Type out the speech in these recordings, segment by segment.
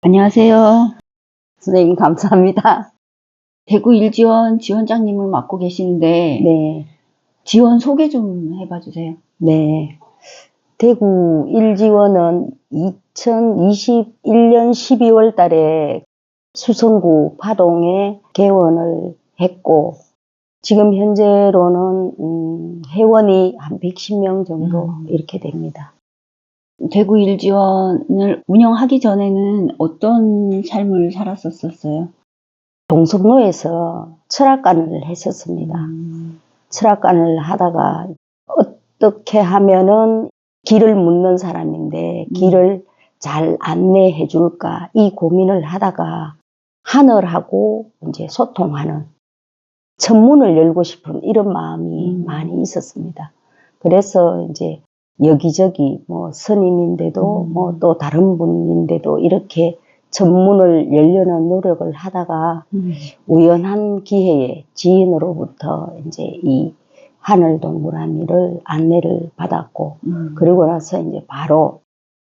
안녕하세요. 선생님 감사합니다. 대구 일지원 지원장님을 맡고 계시는데 네. 지원 소개 좀 해봐 주세요. 네. 대구 1지원은 2021년 12월 달에 수성구 파동에 개원을 했고, 지금 현재로는 회원이 한 110명 정도 이렇게 됩니다. 대구 일지원을 운영하기 전에는 어떤 삶을 살았었어요? 동성로에서 철학관을 했었습니다. 철학관을 하다가 어떻게 하면은 길을 묻는 사람인데 길을 잘 안내해 줄까 이 고민을 하다가 하늘하고 이제 소통하는 천문을 열고 싶은 이런 마음이 많이 있었습니다. 그래서 이제 여기저기 뭐 스님인데도 뭐 또 다른 분인데도 이렇게 천문을 열려는 노력을 하다가 우연한 기회에 지인으로부터 이제 이 하늘 동그라미를 안내를 받았고, 그리고 나서 이제 바로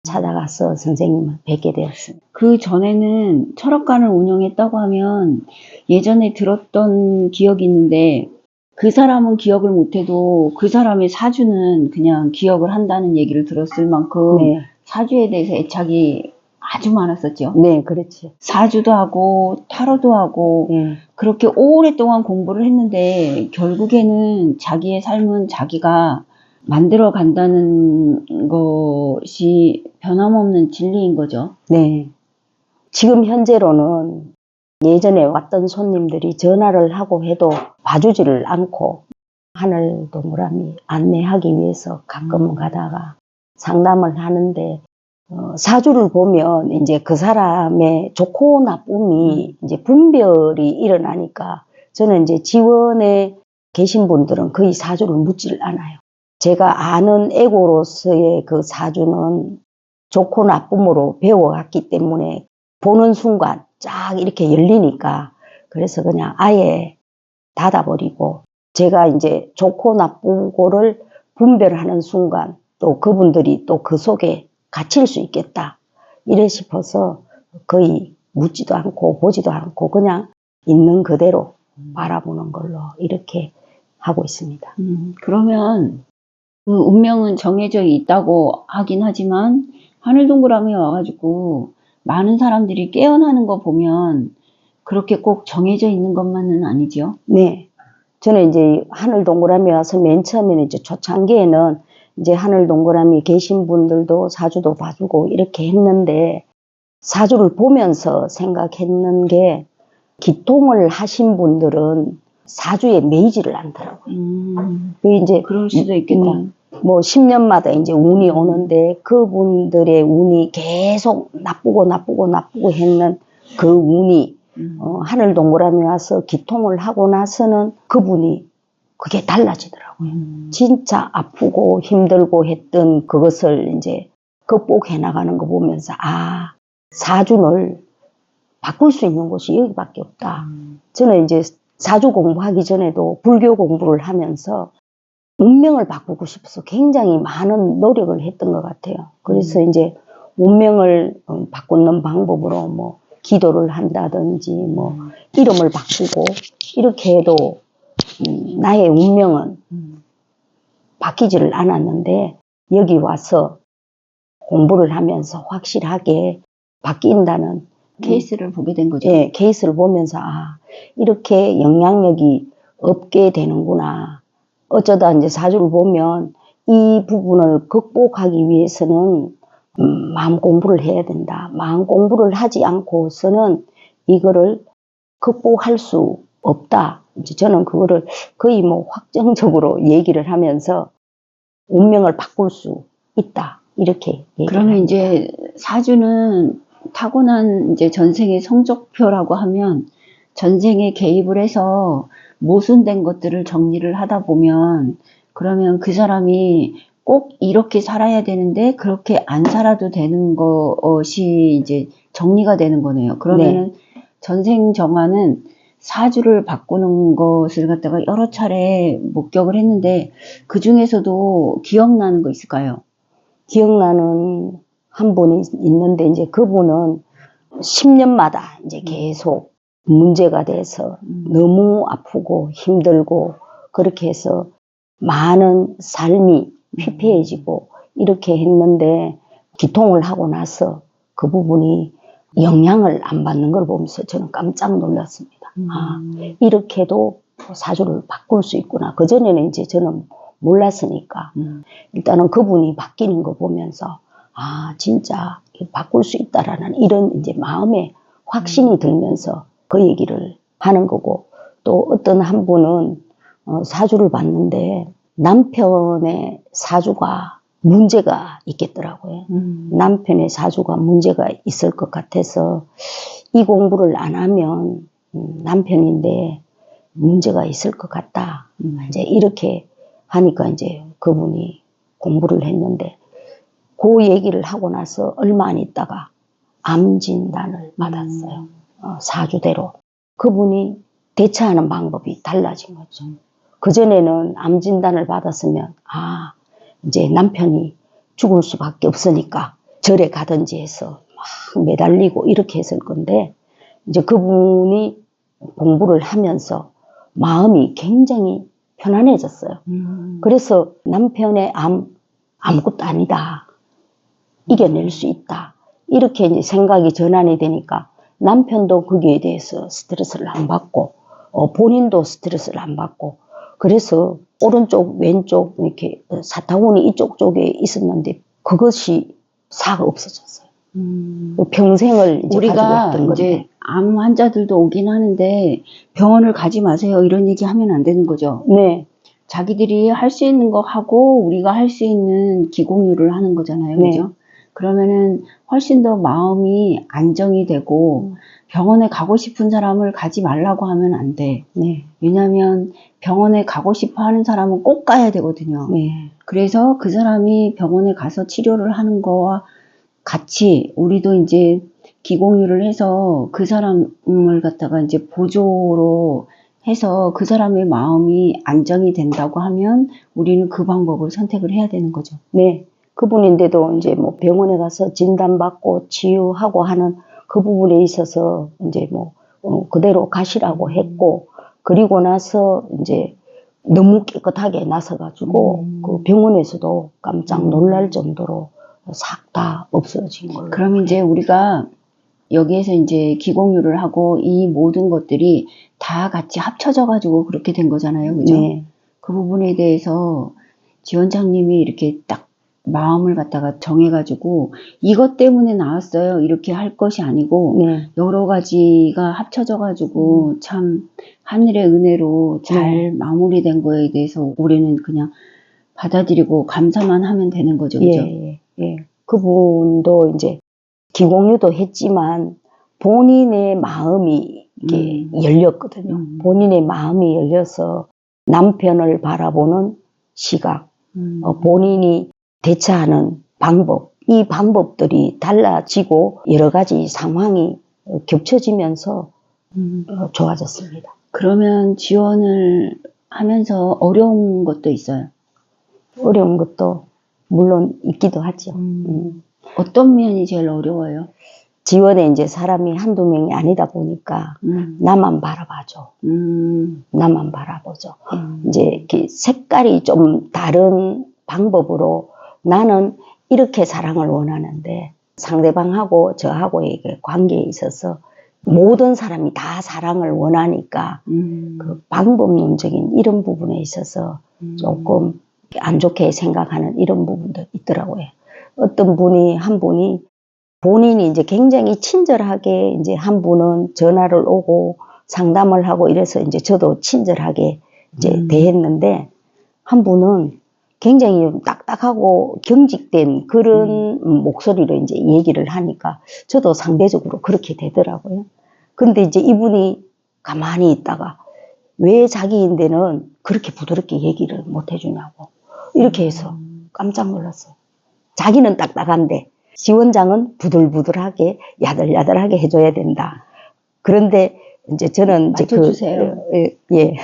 찾아가서 선생님을 뵙게 되었습니다. 그 전에는 철학관을 운영했다고 하면 예전에 들었던 기억이 있는데 그 사람은 기억을 못해도 그 사람의 사주는 그냥 기억을 한다는 얘기를 들었을 만큼 네. 사주에 대해서 애착이 아주 많았었죠. 네, 그렇지. 사주도 하고 타로도 하고 네. 그렇게 오랫동안 공부를 했는데 결국에는 자기의 삶은 자기가 만들어 간다는 것이 변함없는 진리인 거죠. 네. 지금 현재로는 예전에 왔던 손님들이 전화를 하고 해도 봐주지를 않고 하늘 동그라미 안내하기 위해서 가끔 가다가 상담을 하는데, 사주를 보면 이제 그 사람의 좋고 나쁨이 이제 분별이 일어나니까 저는 이제 지원에 계신 분들은 거의 사주를 묻지를 않아요. 제가 아는 에고로서의 그 사주는 좋고 나쁨으로 배워갔기 때문에 보는 순간 쫙 이렇게 열리니까, 그래서 그냥 아예 닫아버리고 제가 이제 좋고 나쁘고를 분별하는 순간 또 그분들이 또 그 속에 갇힐 수 있겠다 이래 싶어서 거의 묻지도 않고 보지도 않고 그냥 있는 그대로 바라보는 걸로 이렇게 하고 있습니다. 그러면 그 운명은 정해져 있다고 하긴 하지만 하늘 동그라미 와가지고 많은 사람들이 깨어나는 거 보면 그렇게 꼭 정해져 있는 것만은 아니죠. 네. 저는 이제 하늘 동그라미 와서 맨 처음에는 이제 초창기에는 이제 하늘 동그라미 계신 분들도 사주도 봐주고 이렇게 했는데, 사주를 보면서 생각했는 게 기통을 하신 분들은 사주에 매이지를 않더라고요. 이제 그럴 수도 있겠다. 뭐 10년마다 이제 운이 오는데 그분들의 운이 계속 나쁘고 했는 그 운이 하늘 동그라미 와서 기통을 하고 나서는 그분이 그게 달라지더라고요. 진짜 아프고 힘들고 했던 그것을 이제 극복해 나가는 거 보면서 사주를 바꿀 수 있는 곳이 여기밖에 없다. 저는 이제 사주 공부하기 전에도 불교 공부를 하면서 운명을 바꾸고 싶어서 굉장히 많은 노력을 했던 것 같아요. 그래서 이제 운명을 바꾸는 방법으로 뭐 기도를 한다든지 뭐 이름을 바꾸고 이렇게 해도 나의 운명은 바뀌지를 않았는데, 여기 와서 공부를 하면서 확실하게 바뀐다는 케이스를 보게 된 거죠. 예, 케이스를 보면서 이렇게 영향력이 없게 되는구나. 어쩌다 이제 사주를 보면 이 부분을 극복하기 위해서는 마음 공부를 해야 된다. 마음 공부를 하지 않고서는 이거를 극복할 수 없다. 이제 저는 그거를 거의 뭐 확정적으로 얘기를 하면서 운명을 바꿀 수 있다. 이렇게 얘기를 그러면 합니다. 이제 사주는 타고난 이제 전생의 성적표라고 하면 전생에 개입을 해서 모순된 것들을 정리를 하다 보면 그러면 그 사람이 꼭 이렇게 살아야 되는데 그렇게 안 살아도 되는 것이 이제 정리가 되는 거네요. 그러면은 전생 정화는 사주를 바꾸는 것을 갖다가 여러 차례 목격을 했는데 그 중에서도 기억나는 거 있을까요? 기억나는 한 분이 있는데 이제 그분은 10년마다 이제 계속 문제가 돼서 너무 아프고 힘들고 그렇게 해서 많은 삶이 피폐해지고 이렇게 했는데 기통을 하고 나서 그 부분이 영향을 안 받는 걸 보면서 저는 깜짝 놀랐습니다. 아, 이렇게도 사주를 바꿀 수 있구나. 그전에는 이제 저는 몰랐으니까 일단은 그분이 바뀌는 거 보면서 아, 진짜 바꿀 수 있다라는 이런 이제 마음에 확신이 들면서 그 얘기를 하는 거고, 또 어떤 한 분은 사주를 봤는데 남편의 사주가 문제가 있겠더라고요. 남편의 사주가 문제가 있을 것 같아서 이 공부를 안 하면 남편인데 문제가 있을 것 같다. 이제 이렇게 하니까 이제 그분이 공부를 했는데 그 얘기를 하고 나서 얼마 안 있다가 암 진단을 받았어요. 사주대로. 그분이 대처하는 방법이 달라진 거죠. 그전에는 암 진단을 받았으면 아, 이제 남편이 죽을 수밖에 없으니까 절에 가든지 해서 막 매달리고 이렇게 했을 건데 이제 그분이 공부를 하면서 마음이 굉장히 편안해졌어요. 그래서 남편의 아무것도 아니다. 이겨낼 수 있다. 이렇게 이제 생각이 전환이 되니까 남편도 거기에 대해서 스트레스를 안 받고 본인도 스트레스를 안 받고 그래서 오른쪽 왼쪽 이렇게 사타구니 이쪽 쪽에 있었는데 그것이 사가 없어졌어요. 평생을 이제 우리가 가지고 있던 건데. 이제 암 환자들도 오긴 하는데 병원을 가지 마세요 이런 얘기 하면 안 되는 거죠. 네. 자기들이 할 수 있는 거 하고 우리가 할 수 있는 기공유를 하는 거잖아요. 네. 그죠? 그러면은 훨씬 더 마음이 안정이 되고 병원에 가고 싶은 사람을 가지 말라고 하면 안 돼. 네. 왜냐하면 병원에 가고 싶어 하는 사람은 꼭 가야 되거든요. 네. 그래서 그 사람이 병원에 가서 치료를 하는 거와 같이 우리도 이제 기공유를 해서 그 사람을 갖다가 이제 보조로 해서 그 사람의 마음이 안정이 된다고 하면 우리는 그 방법을 선택을 해야 되는 거죠. 네. 그분인데도 이제 뭐 병원에 가서 진단받고 치유하고 하는 그 부분에 있어서 이제 뭐 그대로 가시라고 했고 그리고 나서 이제 너무 깨끗하게 나서가지고 그 병원에서도 깜짝 놀랄 정도로 싹 다 없어진 걸로. 그럼 이제 우리가 여기에서 이제 기공유를 하고 이 모든 것들이 다 같이 합쳐져 가지고 그렇게 된 거잖아요. 그죠? 네. 그 부분에 대해서 지원장님이 이렇게 딱 마음을 갖다가 정해가지고 이것 때문에 나왔어요. 이렇게 할 것이 아니고 네. 여러 가지가 합쳐져 가지고 참 하늘의 은혜로 잘 마무리된 거에 대해서 우리는 그냥 받아들이고 감사만 하면 되는 거죠. 그죠? 예, 예. 그분도 이제 기공유도 했지만 본인의 마음이 이렇게 열렸거든요. 본인의 마음이 열려서 남편을 바라보는 시각, 본인이 대처하는 방법, 이 방법들이 달라지고 여러 가지 상황이 겹쳐지면서 좋아졌습니다. 그러면 지원을 하면서 어려운 것도 있어요? 어려운 것도 물론 있기도 하죠. 어떤 면이 제일 어려워요? 지원에 이제 사람이 한두 명이 아니다 보니까 나만 바라봐줘. 나만 바라보죠. 이제 이렇게 색깔이 좀 다른 방법으로 나는 이렇게 사랑을 원하는데 상대방하고 저하고의 관계에 있어서 모든 사람이 다 사랑을 원하니까 그 방법론적인 이런 부분에 있어서 조금 안 좋게 생각하는 이런 부분도 있더라고요. 어떤 분이 한 분이 본인이 이제 굉장히 친절하게 이제 한 분은 전화를 오고 상담을 하고 이래서 이제 저도 친절하게 이제 대했는데 한 분은 굉장히 딱딱하고 경직된 그런 목소리로 이제 얘기를 하니까 저도 상대적으로 그렇게 되더라고요. 근데 이제 이분이 가만히 있다가 왜 자기인데는 그렇게 부드럽게 얘기를 못 해주냐고 이렇게 해서 깜짝 놀랐어요. 자기는 딱딱한데 지원장은 부들부들하게 야들야들하게 해줘야 된다. 그런데 이제 저는 맞춰주세요. 예.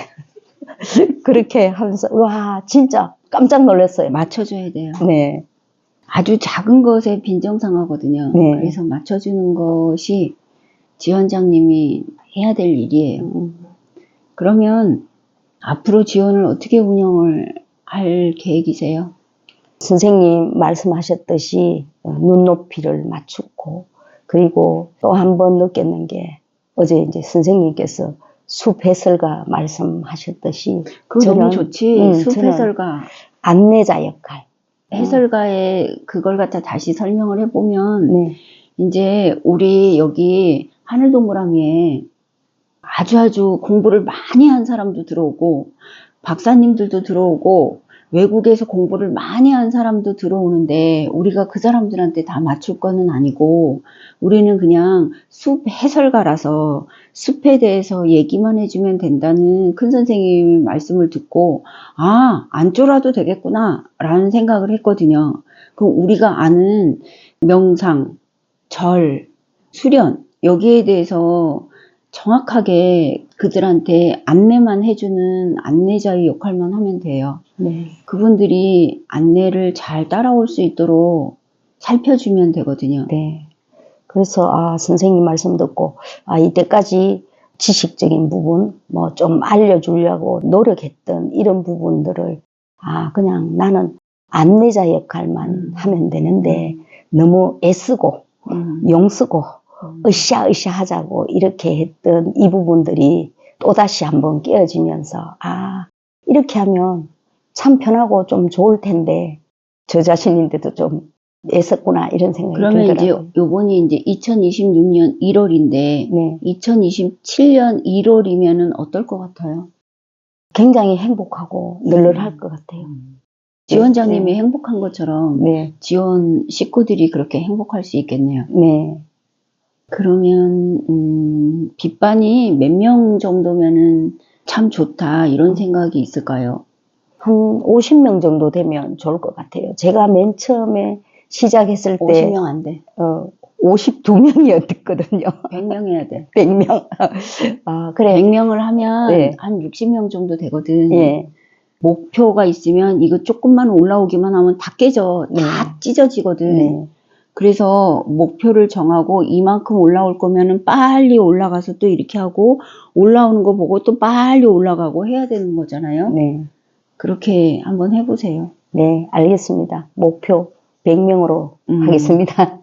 그렇게 하면서 와 진짜 깜짝 놀랐어요. 맞춰줘야 돼요. 네. 아주 작은 것에 빈정상하거든요. 네. 그래서 맞춰주는 것이 지원장님이 해야 될 일이에요. 그러면 앞으로 지원을 어떻게 운영을 할 계획이세요? 선생님 말씀하셨듯이 눈높이를 맞추고, 그리고 또 한 번 느꼈는 게 어제 이제 선생님께서 숲 해설가 말씀하셨듯이 그거 너무 좋지. 숲 저는 해설가. 안내자 역할. 해설가의 그걸 갖다 다시 설명을 해보면 네. 이제 우리 여기 하늘동그라미에 아주 공부를 많이 한 사람도 들어오고 박사님들도 들어오고 외국에서 공부를 많이 한 사람도 들어오는데 우리가 그 사람들한테 다 맞출 거는 아니고 우리는 그냥 숲 해설가라서 숲에 대해서 얘기만 해주면 된다는 큰 선생님 말씀을 듣고 안 쫄아도 되겠구나 라는 생각을 했거든요. 그럼 우리가 아는 명상, 절, 수련 여기에 대해서 정확하게 그들한테 안내만 해주는 안내자의 역할만 하면 돼요. 네. 그분들이 안내를 잘 따라올 수 있도록 살펴주면 되거든요. 네. 그래서 선생님 말씀 듣고 이때까지 지식적인 부분 뭐 좀 알려주려고 노력했던 이런 부분들을 그냥 나는 안내자 역할만 하면 되는데 너무 애쓰고 용쓰고 으쌰으쌰 하자고 이렇게 했던 이 부분들이 또다시 한번 깨어지면서 이렇게 하면 참 편하고 좀 좋을 텐데 저 자신인데도 좀 애썼구나 이런 생각이 그러면 들더라고요. 이제 요번이 이제 2026년 1월인데 네. 2027년 1월이면은 어떨 것 같아요? 굉장히 행복하고 널널할 것 같아요. 지원장님이 네. 행복한 것처럼 네. 지원 식구들이 그렇게 행복할 수 있겠네요. 네. 그러면 빗반이 몇 명 정도면은 참 좋다 이런 생각이 있을까요? 한 50명 정도 되면 좋을 것 같아요. 제가 맨 처음에 시작했을 때 50명 안 돼. 52명이었거든요. 100명 해야 돼. 100명. 그래. 100명을 하면 네. 한 60명 정도 되거든. 예. 목표가 있으면 이거 조금만 올라오기만 하면 다 깨져. 다 찢어지거든. 네. 그래서 목표를 정하고 이만큼 올라올 거면은 빨리 올라가서 또 이렇게 하고 올라오는 거 보고 또 빨리 올라가고 해야 되는 거잖아요. 네. 그렇게 한번 해보세요. 네, 알겠습니다. 목표 100명으로 하겠습니다.